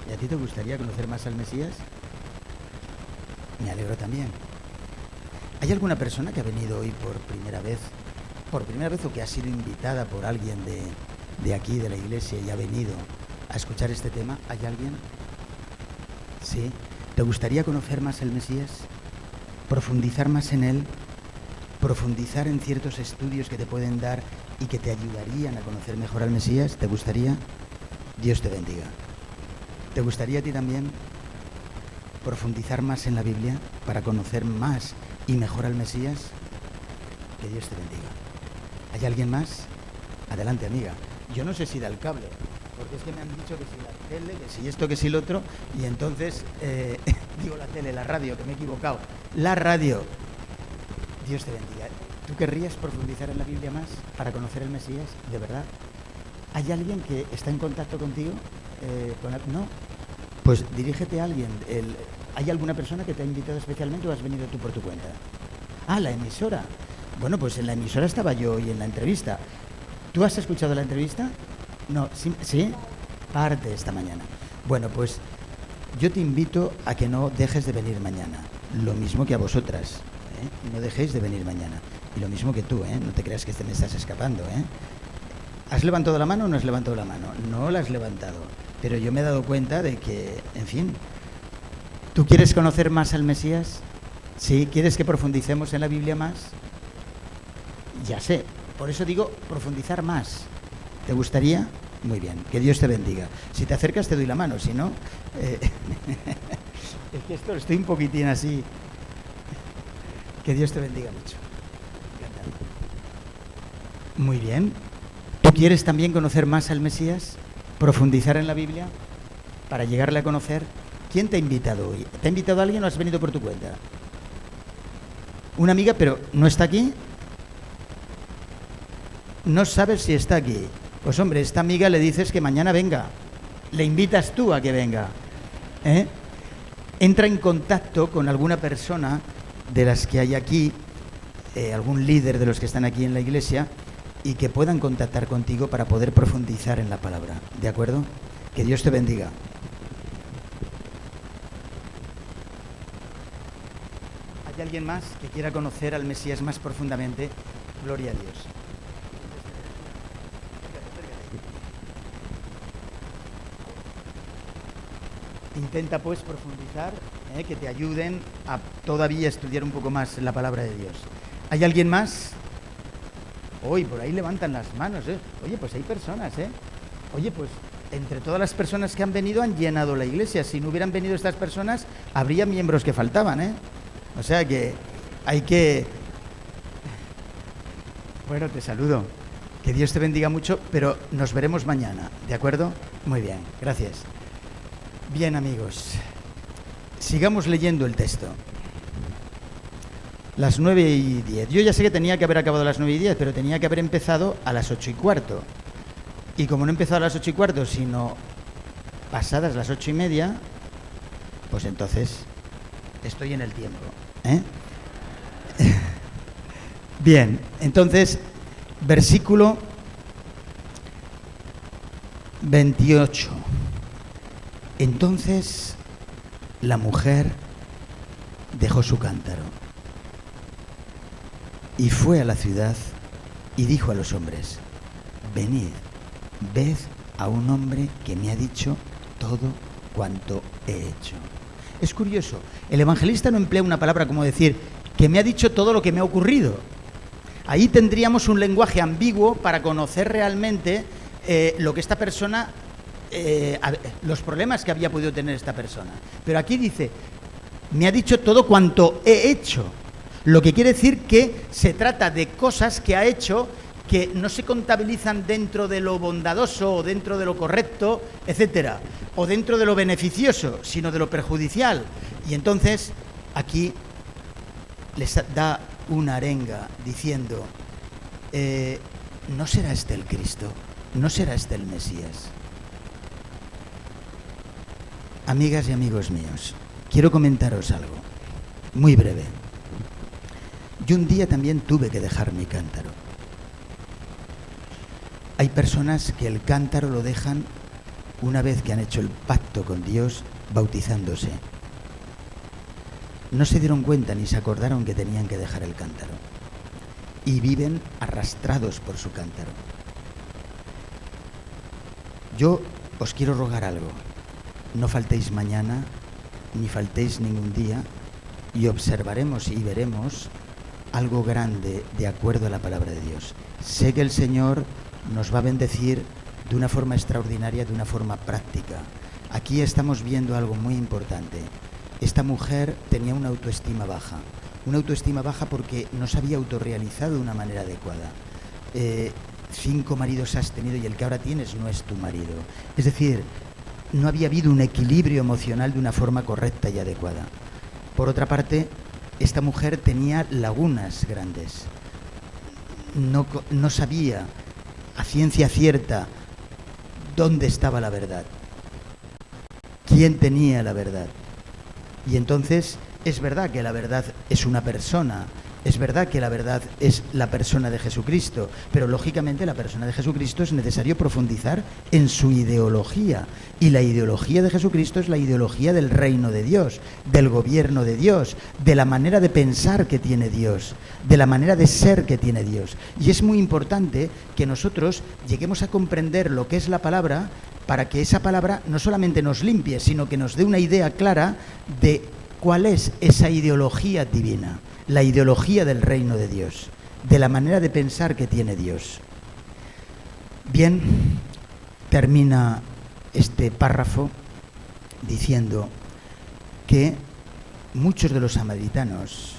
¿Y a ti te gustaría conocer más al Mesías? Me alegro también. ¿Hay alguna persona que ha venido hoy por primera vez o que ha sido invitada por alguien de aquí, de la iglesia, y ha venido a escuchar este tema? ¿Hay alguien? ¿Sí? ¿Te gustaría conocer más el Mesías? ¿Profundizar más en él? ¿Profundizar en ciertos estudios que te pueden dar y que te ayudarían a conocer mejor al Mesías? ¿Te gustaría? Dios te bendiga. ¿Te gustaría a ti también profundizar más en la Biblia para conocer más y mejor al Mesías? Que Dios te bendiga. ¿Hay alguien más? Adelante, amiga. Yo no sé si da el cable, porque es que me han dicho que si la tele, que si esto, que si lo otro, y entonces digo la tele, la radio, que me he equivocado. La radio. Dios te bendiga. ¿Tú querrías profundizar en la Biblia más para conocer el Mesías? ¿De verdad? ¿Hay alguien que está en contacto contigo? ¿No? Pues dirígete a alguien. ¿Hay alguna persona que te ha invitado especialmente o has venido tú por tu cuenta? Ah, la emisora. Bueno, pues en la emisora estaba yo y en la entrevista. ¿Tú has escuchado la entrevista? No, ¿sí? Parte esta mañana. Bueno, pues yo te invito a que no dejes de venir mañana. Lo mismo que a vosotras, ¿eh? No dejéis de venir mañana. Y lo mismo que tú, ¿eh? No te creas que te me estás escapando, ¿eh? ¿Has levantado la mano o no has levantado la mano? No la has levantado. Pero yo me he dado cuenta de que, en fin, ¿tú quieres conocer más al Mesías? ¿Sí? ¿Quieres que profundicemos en la Biblia más? Ya sé. Por eso digo profundizar más. ¿Te gustaría? Muy bien. Que Dios te bendiga. Si te acercas te doy la mano. Si no... es que esto estoy un poquitín así. Que Dios te bendiga mucho. Muy bien. ¿Tú quieres también conocer más al Mesías? ¿Profundizar en la Biblia? Para llegarle a conocer. ¿Quién te ha invitado hoy? ¿Te ha invitado alguien o has venido por tu cuenta? Una amiga, pero ¿no está aquí? No sabes si está aquí. Pues hombre, esta amiga le dices que mañana venga. Le invitas tú a que venga. ¿Eh? Entra en contacto con alguna persona de las que hay aquí, algún líder de los que están aquí en la iglesia, y que puedan contactar contigo para poder profundizar en la palabra. ¿De acuerdo? Que Dios te bendiga. ¿Hay alguien más que quiera conocer al Mesías más profundamente? Gloria a Dios. Intenta pues profundizar, que te ayuden a todavía estudiar un poco más la palabra de Dios. ¿Hay alguien más? Hoy por ahí levantan las manos, ¿eh? Oye, pues hay personas, ¿eh? Oye, pues entre todas las personas que han venido han llenado la iglesia. Si no hubieran venido estas personas, habría miembros que faltaban, ¿eh? O sea que hay que Bueno, te saludo. Que Dios te bendiga mucho, pero nos veremos mañana, ¿de acuerdo? Muy bien, gracias. Bien, amigos, sigamos leyendo el texto. Las 9:10. Yo ya sé que tenía que haber acabado a las 9:10, pero tenía que haber empezado a las 8:15. Y como no he empezado a las 8:15, sino pasadas las 8:30, pues entonces estoy en el tiempo, ¿eh? Bien, entonces, versículo 28. Entonces la mujer dejó su cántaro y fue a la ciudad y dijo a los hombres: venid, ved a un hombre que me ha dicho todo cuanto he hecho. Es curioso, el evangelista no emplea una palabra como decir que me ha dicho todo lo que me ha ocurrido. Ahí tendríamos un lenguaje ambiguo para conocer realmente lo que esta persona, los problemas que había podido tener esta persona. Pero aquí dice, me ha dicho todo cuanto he hecho. Lo que quiere decir que se trata de cosas que ha hecho que no se contabilizan dentro de lo bondadoso o dentro de lo correcto, etcétera, o dentro de lo beneficioso, sino de lo perjudicial. Y entonces aquí les da una arenga diciendo, ¿no será este el Cristo? ¿No será este el Mesías? Amigas y amigos míos, quiero comentaros algo, muy breve. Yo un día también tuve que dejar mi cántaro. Hay personas que el cántaro lo dejan una vez que han hecho el pacto con Dios bautizándose. No se dieron cuenta ni se acordaron que tenían que dejar el cántaro. Y viven arrastrados por su cántaro. Yo os quiero rogar algo. No faltéis mañana, ni faltéis ningún día, y observaremos y veremos algo grande de acuerdo a la palabra de Dios. Sé que el Señor nos va a bendecir de una forma extraordinaria, de una forma práctica. Aquí estamos viendo algo muy importante. Esta mujer tenía una autoestima baja porque no se había autorrealizado de una manera adecuada. 5 maridos has tenido y el que ahora tienes no es tu marido. Es decir, no había habido un equilibrio emocional de una forma correcta y adecuada. Por otra parte, esta mujer tenía lagunas grandes. No sabía a ciencia cierta dónde estaba la verdad, quién tenía la verdad. Y entonces es verdad que la verdad es una persona, es verdad que la verdad es la persona de Jesucristo, pero lógicamente la persona de Jesucristo es necesario profundizar en su ideología. Y la ideología de Jesucristo es la ideología del reino de Dios, del gobierno de Dios, de la manera de pensar que tiene Dios, de la manera de ser que tiene Dios. Y es muy importante que nosotros lleguemos a comprender lo que es la palabra para que esa palabra no solamente nos limpie, sino que nos dé una idea clara de cuál es esa ideología divina, la ideología del reino de Dios, de la manera de pensar que tiene Dios. Bien, termina este párrafo diciendo que muchos de los samaritanos,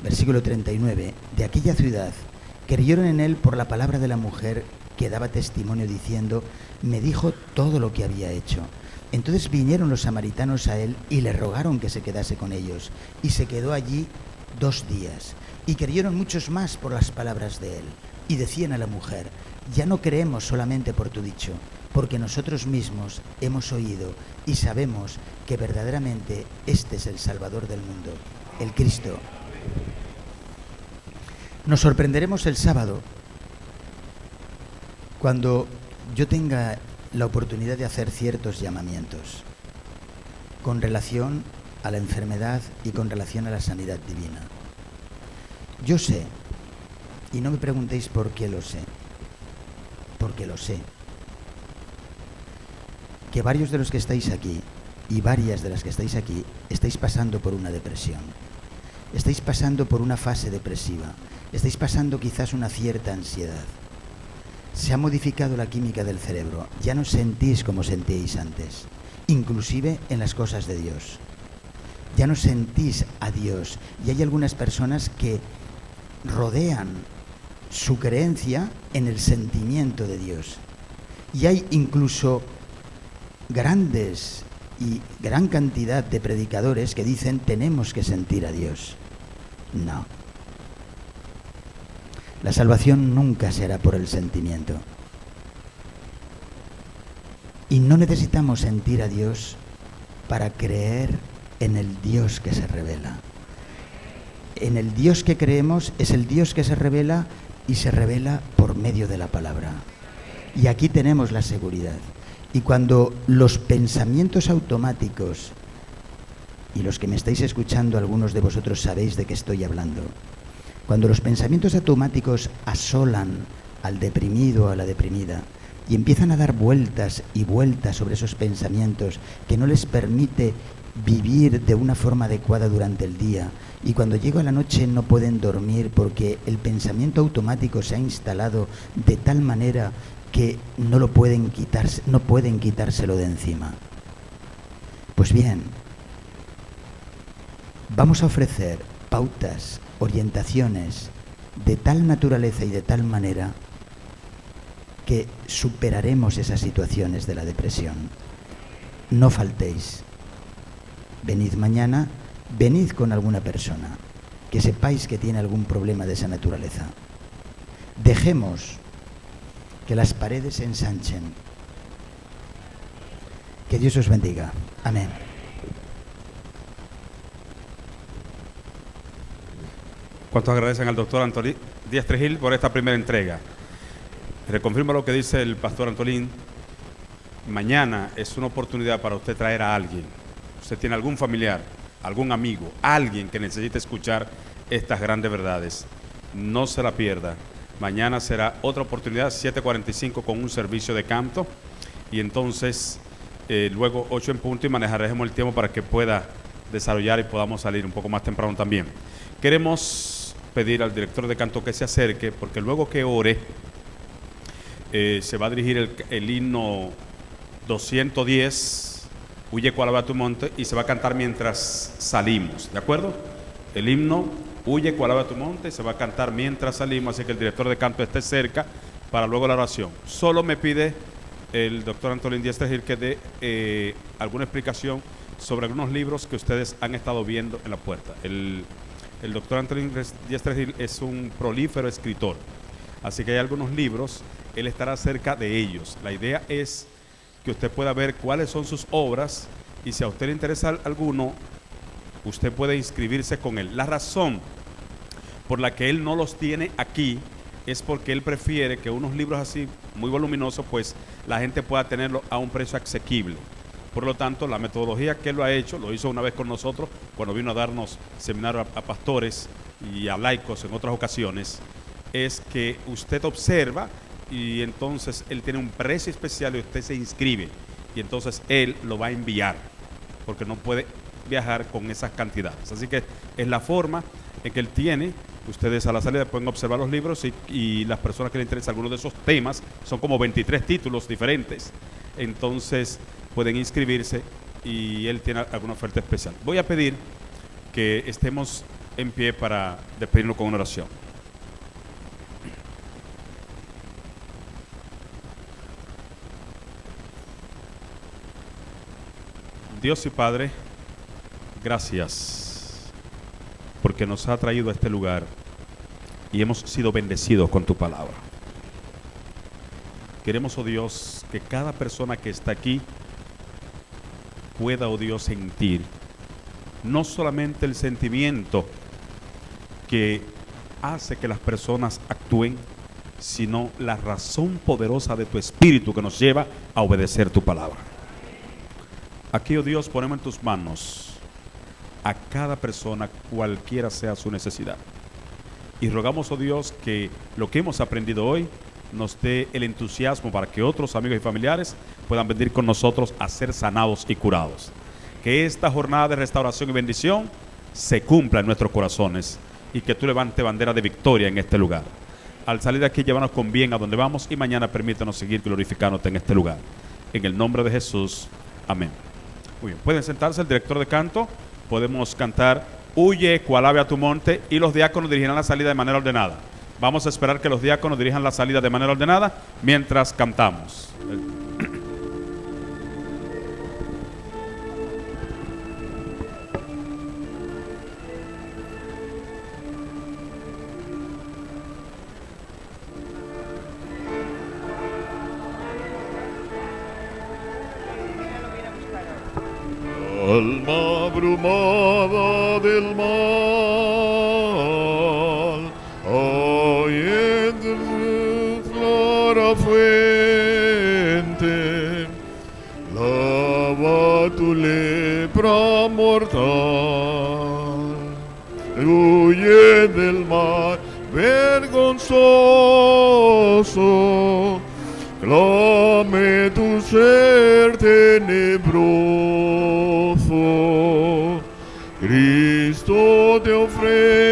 versículo 39, de aquella ciudad, creyeron en él por la palabra de la mujer que daba testimonio diciendo, me dijo todo lo que había hecho. Entonces vinieron los samaritanos a él y le rogaron que se quedase con ellos, y se quedó allí 2 días. Y creyeron muchos más por las palabras de él, y decían a la mujer, ya no creemos solamente por tu dicho, porque nosotros mismos hemos oído y sabemos que verdaderamente este es el Salvador del mundo, el Cristo. Nos sorprenderemos el sábado cuando yo tenga la oportunidad de hacer ciertos llamamientos con relación a la enfermedad y con relación a la sanidad divina. Yo sé, y no me preguntéis por qué lo sé, porque lo sé, que varios de los que estáis aquí y varias de las que estáis aquí estáis pasando por una depresión, estáis pasando por una fase depresiva, estáis pasando quizás una cierta ansiedad. Se ha modificado la química del cerebro, ya no sentís como sentíais antes, inclusive en las cosas de Dios. Ya no sentís a Dios y hay algunas personas que rodean su creencia en el sentimiento de Dios. Y hay incluso grandes y gran cantidad de predicadores que dicen tenemos que sentir a Dios. No. La salvación nunca será por el sentimiento. Y no necesitamos sentir a Dios para creer en el Dios que se revela. En el Dios que creemos es el Dios que se revela y se revela por medio de la palabra. Y aquí tenemos la seguridad. Y cuando los pensamientos automáticos, y los que me estáis escuchando, algunos de vosotros sabéis de qué estoy hablando, cuando los pensamientos automáticos asolan al deprimido o a la deprimida y empiezan a dar vueltas y vueltas sobre esos pensamientos que no les permite vivir de una forma adecuada durante el día, y cuando llega la noche no pueden dormir porque el pensamiento automático se ha instalado de tal manera que no pueden quitárselo de encima. Pues bien, vamos a ofrecer pautas, orientaciones de tal naturaleza y de tal manera que superaremos esas situaciones de la depresión. No faltéis. Venid mañana, venid con alguna persona que sepáis que tiene algún problema de esa naturaleza. Dejemos que las paredes se ensanchen. Que Dios os bendiga. Amén. ¿Cuántos agradecen al doctor Antolín Díaz Trejil por esta primera entrega? Reconfirmo lo que dice el pastor Antolín. Mañana es una oportunidad para usted traer a alguien. Usted tiene algún familiar, algún amigo, alguien que necesite escuchar estas grandes verdades. No se la pierda. Mañana será otra oportunidad, 7:45 con un servicio de canto. Y entonces, luego 8 en punto, y manejaremos el tiempo para que pueda desarrollar y podamos salir un poco más temprano también. Queremos pedir al director de canto que se acerque, porque luego que ore, se va a dirigir el himno 210, Huye cuál va tu monte, y se va a cantar mientras salimos, ¿de acuerdo? El himno Huye cuál va tu monte, se va a cantar mientras salimos, así que el director de canto esté cerca para luego la oración. Solo me pide el doctor Antolín Díaz Trejil que dé alguna explicación sobre algunos libros que ustedes han estado viendo en la puerta. El doctor Antolín Díaz Trejil es un prolífero escritor, así que hay algunos libros, él estará cerca de ellos. La idea es que usted pueda ver cuáles son sus obras, y si a usted le interesa alguno, usted puede inscribirse con él. La razón por la que él no los tiene aquí es porque él prefiere que unos libros así, muy voluminosos, pues la gente pueda tenerlo a un precio asequible. Por lo tanto, la metodología que él lo ha hecho, lo hizo una vez con nosotros, cuando vino a darnos seminario a pastores y a laicos en otras ocasiones, es que usted observa y entonces él tiene un precio especial y usted se inscribe. Y entonces él lo va a enviar, porque no puede viajar con esas cantidades. Así que es la forma en que él tiene. Ustedes a la salida pueden observar los libros y las personas que les interesan algunos de esos temas, son como 23 títulos diferentes. Entonces pueden inscribirse y él tiene alguna oferta especial. Voy a pedir que estemos en pie para despedirnos con una oración. Dios y Padre, gracias porque nos ha traído a este lugar y hemos sido bendecidos con tu palabra. Queremos, oh Dios, que cada persona que está aquí pueda, oh Dios, sentir no solamente el sentimiento que hace que las personas actúen, sino la razón poderosa de tu Espíritu que nos lleva a obedecer tu palabra. Aquí, oh Dios, ponemos en tus manos a cada persona, cualquiera sea su necesidad. Y rogamos, oh Dios, que lo que hemos aprendido hoy nos dé el entusiasmo para que otros amigos y familiares puedan venir con nosotros a ser sanados y curados. Que esta jornada de restauración y bendición se cumpla en nuestros corazones y que tú levantes bandera de victoria en este lugar. Al salir de aquí, llévanos con bien a donde vamos y mañana permítanos seguir glorificándote en este lugar. En el nombre de Jesús. Amén. Muy bien, pueden sentarse. El director de canto, podemos cantar huye cual ave a tu monte, y los diáconos dirigirán la salida de manera ordenada. Vamos a esperar que los diáconos dirijan la salida de manera ordenada mientras cantamos. Alma abrumada del mal, hoy en tu clara fuente, lava tu lepra mortal. Huye del mar vergonzoso, clame tu ser tenebroso. Cristo te ofrece